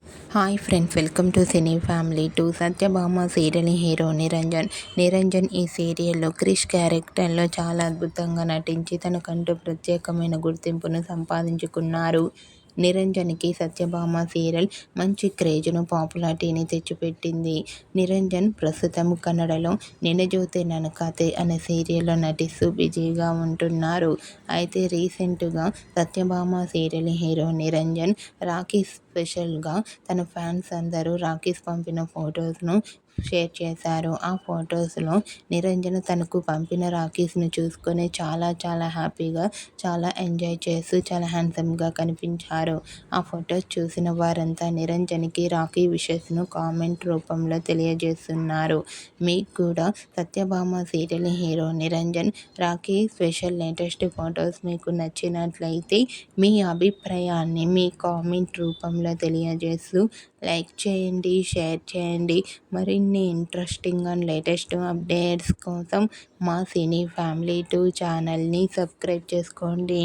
Hi friends, welcome to cine family 2. Satyabhama serial hero Niranjan. Niranjan ఈ సీరియల్లో క్రిష్ క్యారెక్టర్లో చాలా అద్భుతంగా నటించి తనకంటూ ప్రత్యేకమైన గుర్తింపును సంపాదించుకున్నారు. నిరంజన్కి సత్యభామ సీరియల్ మంచి క్రేజ్ను, పాపులారిటీని తెచ్చిపెట్టింది. నిరంజన్ ప్రస్తుతం కన్నడలో 'నినజోతే ನನ್ನ కథೆ' అనే సీరియల్లో నటిస్తూ బిజీగా ఉంటున్నారు. అయితే రీసెంట్గా సత్యభామ సీరియల్ హీరో నిరంజన్ రాఖీ స్పెషల్గా తన ఫ్యాన్స్ అందరూ రాఖీస్ పంపిన ఫొటోస్ను షేర్ చేశారు. ఆ ఫొటోస్లో నిరంజన్ తనకు పంపిన రాఖీస్ను చూసుకొని చాలా హ్యాపీగా, చాలా ఎంజాయ్ చేస్తూ చాలా హ్యాండ్సమ్గా కనిపించారు. ఆ ఫొటోస్ చూసిన వారంతా నిరంజన్కి రాఖీ విషెస్ను కామెంట్ రూపంలో తెలియజేస్తున్నారు. మీకు కూడా Satyabhama serial hero Niranjan Rakhi special latest photos మీకు నచ్చినట్లయితే మీ అభిప్రాయాన్ని మీ కామెంట్ రూపంలో తెలియజేస్తూ లైక్ చేయండి, షేర్ చేయండి. మరిన్ని ఇంట్రెస్టింగ్ అండ్ లేటెస్ట్ అప్డేట్స్ కోసం మా సినీ ఫ్యామిలీ 2 ఛానల్ని సబ్స్క్రైబ్ చేసుకోండి.